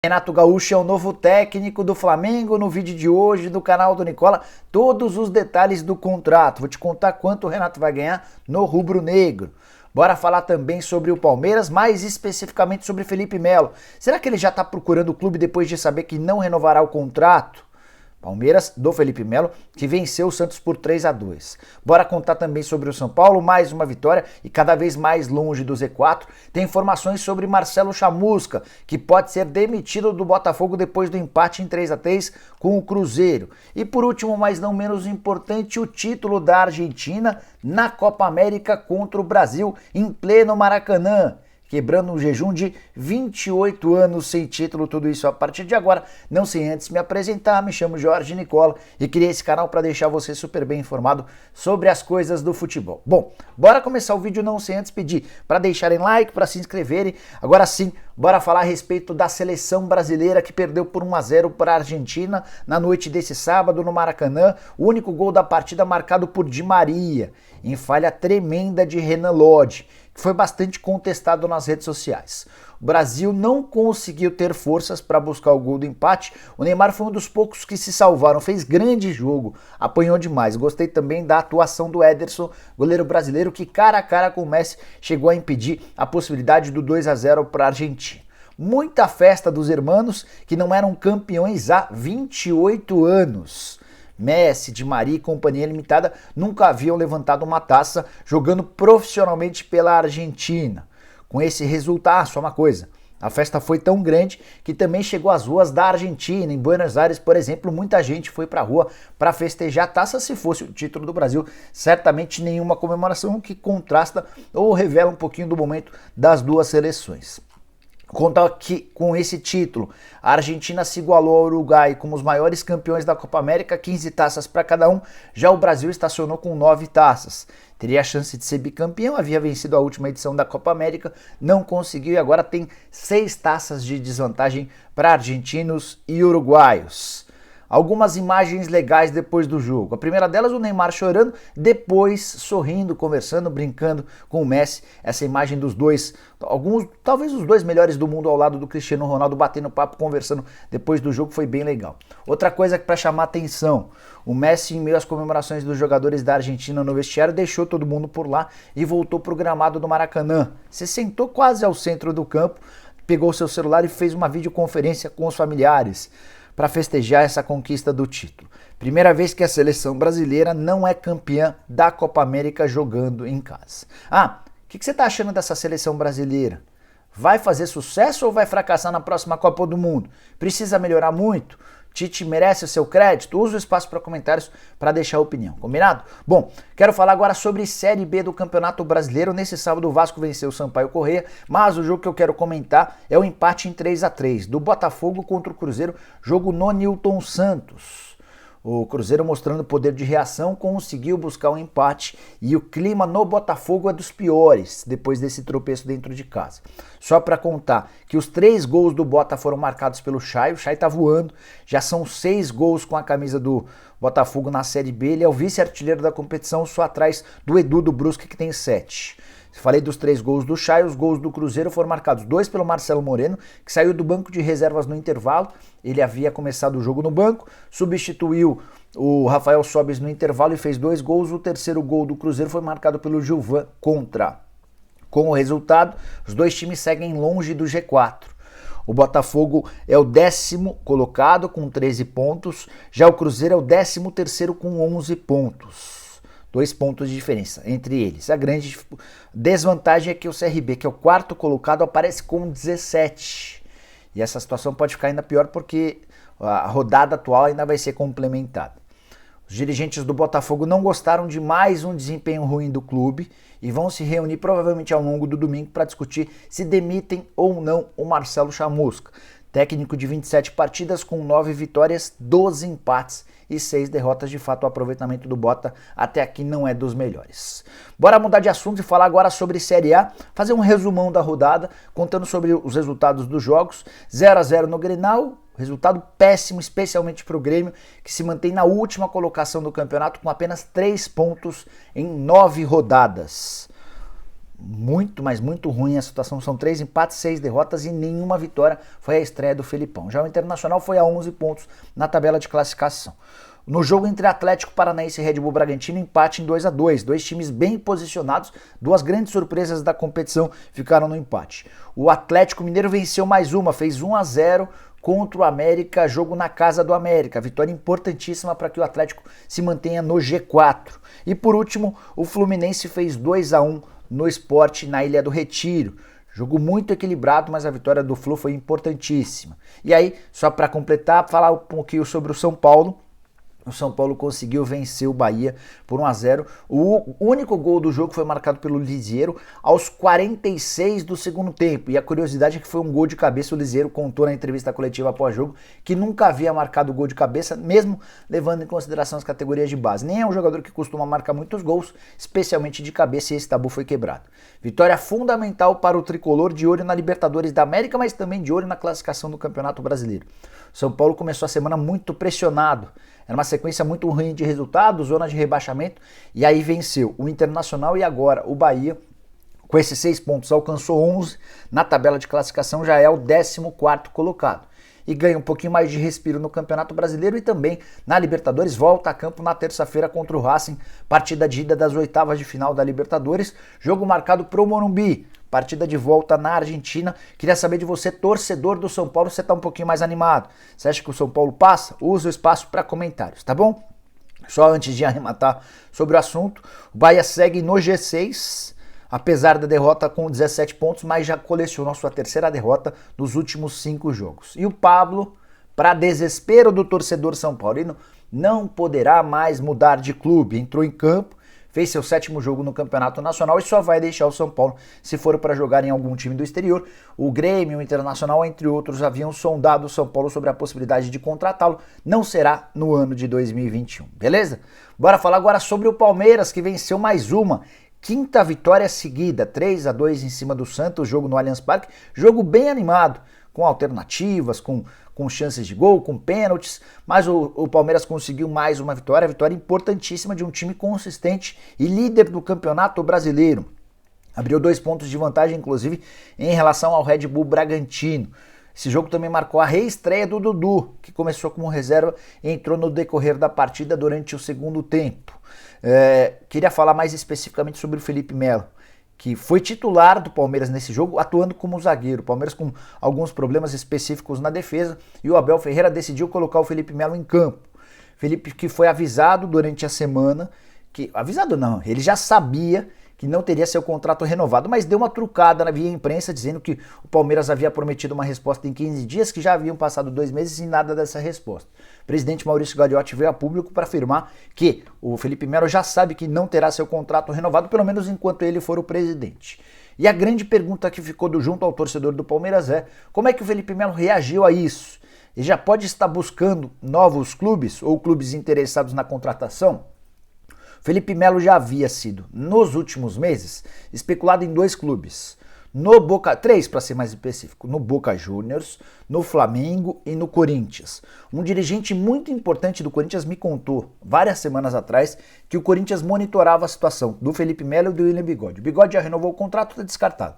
Renato Gaúcho é o novo técnico do Flamengo. No vídeo de hoje do canal do Nicola, todos os detalhes do contrato. Vou te contar quanto o Renato vai ganhar no rubro-negro. Bora falar também sobre o Palmeiras, mais especificamente sobre Felipe Melo. Será que ele já está procurando o clube depois de saber que não renovará o contrato? Palmeiras do Felipe Melo, que venceu o Santos por 3-2. Bora contar também sobre o São Paulo, mais uma vitória e cada vez mais longe do Z4. Tem informações sobre Marcelo Chamusca, que pode ser demitido do Botafogo depois do empate em 3-3 com o Cruzeiro. E por último, mas não menos importante, o título da Argentina na Copa América contra o Brasil em pleno Maracanã, quebrando um jejum de 28 anos sem título, tudo isso a partir de agora. Não sem antes me apresentar, me chamo Jorge Nicola e criei esse canal para deixar você super bem informado sobre as coisas do futebol. Bom, bora começar o vídeo não sem antes pedir para deixarem like, para se inscreverem. Agora sim, bora falar a respeito da seleção brasileira que perdeu por 1-0 para a Argentina na noite desse sábado no Maracanã. O único gol da partida marcado por Di Maria, em falha tremenda de Renan Lodge, que foi bastante contestado nas redes sociais. O Brasil não conseguiu ter forças para buscar o gol do empate. O Neymar foi um dos poucos que se salvaram, fez grande jogo, apanhou demais. Gostei também da atuação do Ederson, goleiro brasileiro, que cara a cara com o Messi chegou a impedir a possibilidade do 2-0 para a Argentina. Muita festa dos hermanos que não eram campeões há 28 anos. Messi, Di Maria e companhia limitada nunca haviam levantado uma taça jogando profissionalmente pela Argentina. Com esse resultado, só uma coisa, a festa foi tão grande que também chegou às ruas da Argentina. Em Buenos Aires, por exemplo, muita gente foi para a rua para festejar a taça. Se fosse o título do Brasil, certamente nenhuma comemoração, que contrasta ou revela um pouquinho do momento das duas seleções. Contar que com esse título, a Argentina se igualou ao Uruguai como os maiores campeões da Copa América, 15 taças para cada um. Já o Brasil estacionou com 9 taças. Teria a chance de ser bicampeão, havia vencido a última edição da Copa América, não conseguiu e agora tem 6 taças de desvantagem para argentinos e uruguaios. Algumas imagens legais depois do jogo. A primeira delas, o Neymar chorando, depois sorrindo, conversando, brincando com o Messi. Essa imagem dos dois, talvez os dois melhores do mundo ao lado do Cristiano Ronaldo, batendo papo, conversando depois do jogo, foi bem legal. Outra coisa para chamar atenção, o Messi, em meio às comemorações dos jogadores da Argentina no vestiário, deixou todo mundo por lá e voltou para o gramado do Maracanã. Se sentou quase ao centro do campo, pegou seu celular e fez uma videoconferência com os familiares para festejar essa conquista do título. Primeira vez que a seleção brasileira não é campeã da Copa América jogando em casa. O que você está achando dessa seleção brasileira? Vai fazer sucesso ou vai fracassar na próxima Copa do Mundo? Precisa melhorar muito? Tite merece o seu crédito? Use o espaço para comentários para deixar a opinião, combinado? Bom, quero falar agora sobre Série B do Campeonato Brasileiro. Nesse sábado o Vasco venceu o Sampaio Corrêa, mas o jogo que eu quero comentar é o empate em 3-3 do Botafogo contra o Cruzeiro, jogo no Nilton Santos. O Cruzeiro, mostrando poder de reação, conseguiu buscar um empate e o clima no Botafogo é dos piores depois desse tropeço dentro de casa. Só para contar que os 3 gols do Bota foram marcados pelo Chay. O Chay tá voando, já são 6 gols com a camisa do Botafogo na Série B. Ele é o vice-artilheiro da competição, só atrás do Edu do Brusque, que tem 7. Falei dos 3 gols do Chay. Os gols do Cruzeiro foram marcados 2 pelo Marcelo Moreno, que saiu do banco de reservas no intervalo. Ele havia começado o jogo no banco, substituiu o Rafael Sobis no intervalo e fez 2 gols. O terceiro gol do Cruzeiro foi marcado pelo Gilvan Contra. Com o resultado, os dois times seguem longe do G4. O Botafogo é o 10º colocado com 13 pontos, já o Cruzeiro é o 13º com 11 pontos. 2 pontos de diferença entre eles. A grande desvantagem é que o CRB, que é o 4º colocado, aparece com 17. E essa situação pode ficar ainda pior porque a rodada atual ainda vai ser complementada. Os dirigentes do Botafogo não gostaram de mais um desempenho ruim do clube e vão se reunir provavelmente ao longo do domingo para discutir se demitem ou não o Marcelo Chamusca. Técnico de 27 partidas com 9 vitórias, 12 empates e 6 derrotas. De fato, o aproveitamento do Bota até aqui não é dos melhores. Bora mudar de assunto e falar agora sobre Série A, fazer um resumão da rodada, contando sobre os resultados dos jogos. 0-0 no Grenal, resultado péssimo, especialmente para o Grêmio, que se mantém na última colocação do campeonato com apenas 3 pontos em 9 rodadas. muito, mas muito ruim a situação. São 3 empates, 6 derrotas e nenhuma vitória. Foi a estreia do Felipão. Já o Internacional foi a 11 pontos na tabela de classificação. No jogo entre Atlético Paranaense e Red Bull Bragantino, empate em 2-2. Dois times bem posicionados, duas grandes surpresas da competição ficaram no empate. O Atlético Mineiro venceu mais uma, fez 1-0 contra o América, jogo na casa do América. Vitória importantíssima para que o Atlético se mantenha no G4. E por último, o Fluminense fez 2-1 no Sport na Ilha do Retiro. Jogo muito equilibrado, mas a vitória do Flu foi importantíssima. E aí, só para completar, falar um pouquinho sobre o São Paulo. O São Paulo conseguiu vencer o Bahia por 1-0. O único gol do jogo foi marcado pelo Lisieiro aos 46 do segundo tempo. E a curiosidade é que foi um gol de cabeça. O Lisieiro contou na entrevista coletiva após jogo que nunca havia marcado gol de cabeça, mesmo levando em consideração as categorias de base. Nem é um jogador que costuma marcar muitos gols, especialmente de cabeça, e esse tabu foi quebrado. Vitória fundamental para o tricolor, de olho na Libertadores da América, mas também de olho na classificação do Campeonato Brasileiro. São Paulo começou a semana muito pressionado. Era uma sequência muito ruim de resultados, zona de rebaixamento, e aí venceu o Internacional e agora o Bahia. Com esses 6 pontos alcançou 11, na tabela de classificação já é o 14º colocado. E ganha um pouquinho mais de respiro no Campeonato Brasileiro e também na Libertadores, volta a campo na terça-feira contra o Racing, partida de ida das oitavas de final da Libertadores, jogo marcado pro Morumbi. Partida de volta na Argentina. Queria saber de você, torcedor do São Paulo, você tá um pouquinho mais animado? Você acha que o São Paulo passa? Usa o espaço para comentários, tá bom? Só antes de arrematar sobre o assunto, o Bahia segue no G6, apesar da derrota com 17 pontos, mas já colecionou sua terceira derrota nos últimos 5 jogos. E o Pablo, para desespero do torcedor são paulino, não poderá mais mudar de clube. Entrou em campo, fez seu 7º jogo no Campeonato Nacional e só vai deixar o São Paulo se for para jogar em algum time do exterior. O Grêmio, o Internacional, entre outros, haviam sondado o São Paulo sobre a possibilidade de contratá-lo. Não será no ano de 2021, beleza? Bora falar agora sobre o Palmeiras, que venceu mais uma. 5ª vitória seguida, 3-2 em cima do Santos, jogo no Allianz Parque. Jogo bem animado, com alternativas, com chances de gol, com pênaltis, mas o Palmeiras conseguiu mais uma vitória importantíssima de um time consistente e líder do Campeonato Brasileiro. Abriu 2 pontos de vantagem, inclusive, em relação ao Red Bull Bragantino. Esse jogo também marcou a reestreia do Dudu, que começou como reserva e entrou no decorrer da partida durante o segundo tempo. Queria falar mais especificamente sobre o Felipe Melo, que foi titular do Palmeiras nesse jogo, atuando como zagueiro. O Palmeiras com alguns problemas específicos na defesa e o Abel Ferreira decidiu colocar o Felipe Melo em campo. Felipe que foi avisado durante a semana, avisado não, ele já sabia que não teria seu contrato renovado, mas deu uma trucada na via imprensa dizendo que o Palmeiras havia prometido uma resposta em 15 dias, que já haviam passado 2 meses e nada dessa resposta. O presidente Maurício Gagliotti veio a público para afirmar que o Felipe Melo já sabe que não terá seu contrato renovado, pelo menos enquanto ele for o presidente. E a grande pergunta que ficou junto ao torcedor do Palmeiras é: como é que o Felipe Melo reagiu a isso? Ele já pode estar buscando novos clubes ou clubes interessados na contratação? Felipe Melo já havia sido, nos últimos meses, especulado em 2 clubes. 3 para ser mais específico, no Boca Juniors, no Flamengo e no Corinthians. Um dirigente muito importante do Corinthians me contou, várias semanas atrás, que o Corinthians monitorava a situação do Felipe Melo e do William Bigode. O Bigode já renovou o contrato, está descartado.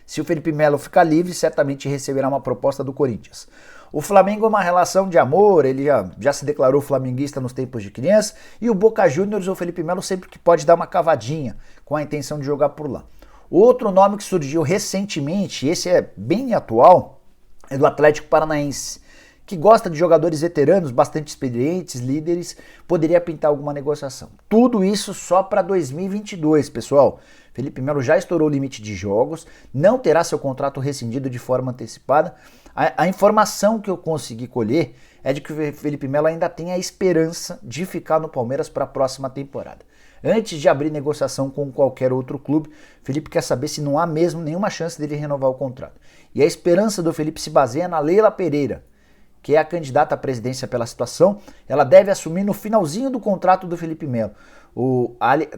Se o Felipe Melo ficar livre, certamente receberá uma proposta do Corinthians. O Flamengo é uma relação de amor, ele já se declarou flamenguista nos tempos de criança, e o Boca Juniors, o Felipe Melo sempre que pode dar uma cavadinha com a intenção de jogar por lá. Outro nome que surgiu recentemente, esse é bem atual, é do Atlético Paranaense, que gosta de jogadores veteranos, bastante experientes, líderes, poderia pintar alguma negociação. Tudo isso só para 2022, pessoal. Felipe Melo já estourou o limite de jogos, não terá seu contrato rescindido de forma antecipada. A informação que eu consegui colher é de que o Felipe Melo ainda tem a esperança de ficar no Palmeiras para a próxima temporada. Antes de abrir negociação com qualquer outro clube, Felipe quer saber se não há mesmo nenhuma chance dele renovar o contrato. E a esperança do Felipe se baseia na Leila Pereira, que é a candidata à presidência pela situação. Ela deve assumir no finalzinho do contrato do Felipe Melo.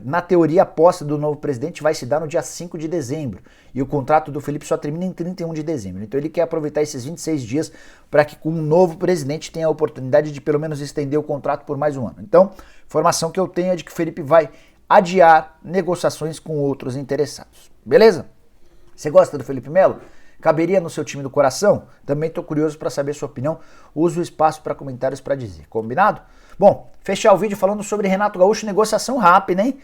Na teoria, a posse do novo presidente vai se dar no dia 5 de dezembro. E o contrato do Felipe só termina em 31 de dezembro. Então ele quer aproveitar esses 26 dias para que com um novo presidente tenha a oportunidade de pelo menos estender o contrato por mais um ano. Então, a informação que eu tenho é de que o Felipe vai adiar negociações com outros interessados. Beleza? Você gosta do Felipe Melo? Caberia no seu time do coração? Também estou curioso para saber sua opinião. Use o espaço para comentários para dizer. Combinado? Bom, fechar o vídeo falando sobre Renato Gaúcho, negociação rápida, hein?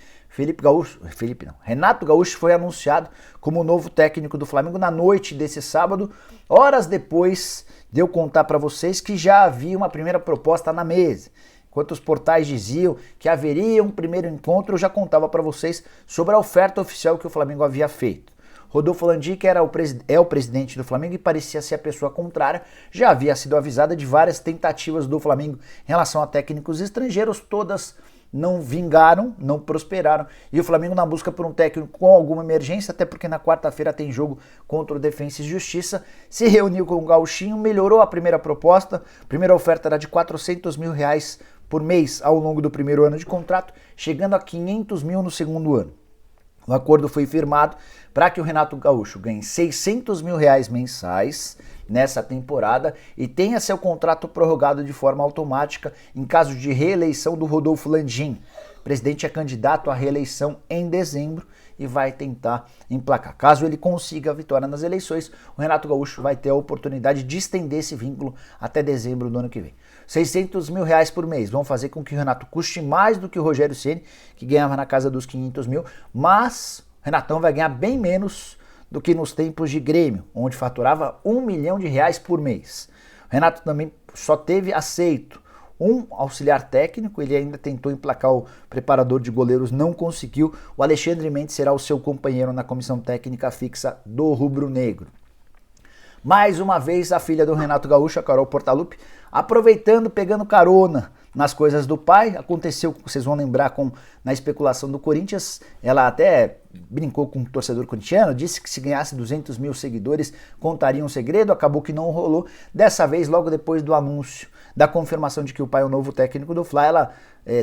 Renato Gaúcho foi anunciado como novo técnico do Flamengo na noite desse sábado. Horas depois de eu contar para vocês que já havia uma primeira proposta na mesa. Enquanto os portais diziam que haveria um primeiro encontro, eu já contava para vocês sobre a oferta oficial que o Flamengo havia feito. Rodolfo Landim, que é o presidente do Flamengo e parecia ser a pessoa contrária, já havia sido avisada de várias tentativas do Flamengo em relação a técnicos estrangeiros, todas não vingaram, não prosperaram, e o Flamengo na busca por um técnico com alguma emergência, até porque na quarta-feira tem jogo contra o Defensa e Justiça, se reuniu com o Gauchinho, melhorou a primeira proposta, a primeira oferta era de R$400 mil por mês ao longo do primeiro ano de contrato, chegando a 500 mil no segundo ano. O acordo foi firmado para que o Renato Gaúcho ganhe R$600 mil mensais nessa temporada e tenha seu contrato prorrogado de forma automática em caso de reeleição do Rodolfo Landim. O presidente é candidato à reeleição em dezembro e vai tentar emplacar. Caso ele consiga a vitória nas eleições, o Renato Gaúcho vai ter a oportunidade de estender esse vínculo até dezembro do ano que vem. R$600 mil por mês vão fazer com que o Renato custe mais do que o Rogério Ceni, que ganhava na casa dos 500 mil, mas o Renatão vai ganhar bem menos do que nos tempos de Grêmio, onde faturava R$1 milhão por mês. O Renato também só teve aceito um auxiliar técnico, ele ainda tentou emplacar o preparador de goleiros, não conseguiu. O Alexandre Mendes será o seu companheiro na comissão técnica fixa do Rubro Negro. Mais uma vez a filha do Renato Gaúcho, a Carol Portaluppi, aproveitando, pegando carona nas coisas do pai. Aconteceu, vocês vão lembrar, na especulação do Corinthians, ela até brincou com o torcedor corintiano, disse que se ganhasse 200 mil seguidores contaria um segredo, acabou que não rolou. Dessa vez, logo depois do anúncio da confirmação de que o pai é o novo técnico do Fla, ela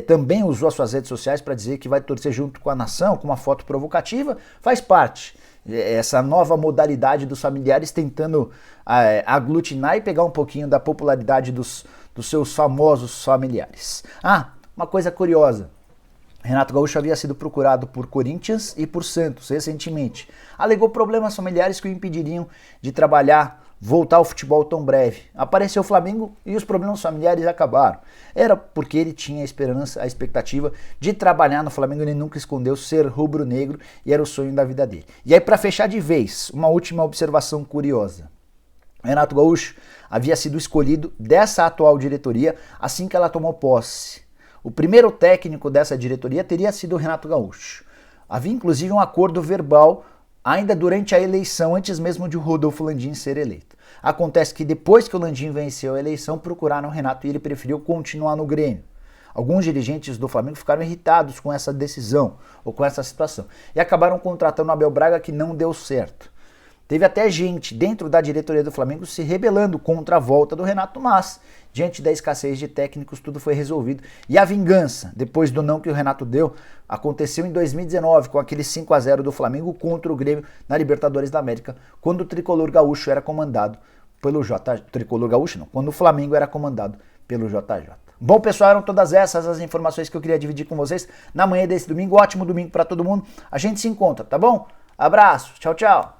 também usou as suas redes sociais para dizer que vai torcer junto com a nação, com uma foto provocativa, faz parte. Essa nova modalidade dos familiares tentando aglutinar e pegar um pouquinho da popularidade dos seus famosos familiares. Ah, uma coisa curiosa. Renato Gaúcho havia sido procurado por Corinthians e por Santos recentemente. Alegou problemas familiares que o impediriam de voltar ao futebol tão breve. Apareceu o Flamengo e os problemas familiares acabaram. Era porque ele tinha a expectativa de trabalhar no Flamengo, ele nunca escondeu ser rubro-negro e era o sonho da vida dele. E aí, para fechar de vez, uma última observação curiosa. Renato Gaúcho havia sido escolhido dessa atual diretoria assim que ela tomou posse. O primeiro técnico dessa diretoria teria sido o Renato Gaúcho. Havia inclusive um acordo verbal ainda durante a eleição, antes mesmo de o Rodolfo Landim ser eleito. Acontece que depois que o Landim venceu a eleição, procuraram o Renato e ele preferiu continuar no Grêmio. Alguns dirigentes do Flamengo ficaram irritados com essa decisão ou com essa situação e acabaram contratando o Abel Braga, que não deu certo. Teve até gente dentro da diretoria do Flamengo se rebelando contra a volta do Renato, mas diante da escassez de técnicos tudo foi resolvido. E a vingança, depois do não que o Renato deu, aconteceu em 2019 com aquele 5-0 do Flamengo contra o Grêmio na Libertadores da América, quando o tricolor gaúcho era comandado pelo quando o Flamengo era comandado pelo JJ. Bom, pessoal, eram todas essas as informações que eu queria dividir com vocês na manhã desse domingo. Ótimo domingo para todo mundo. A gente se encontra, tá bom? Abraço, tchau, tchau.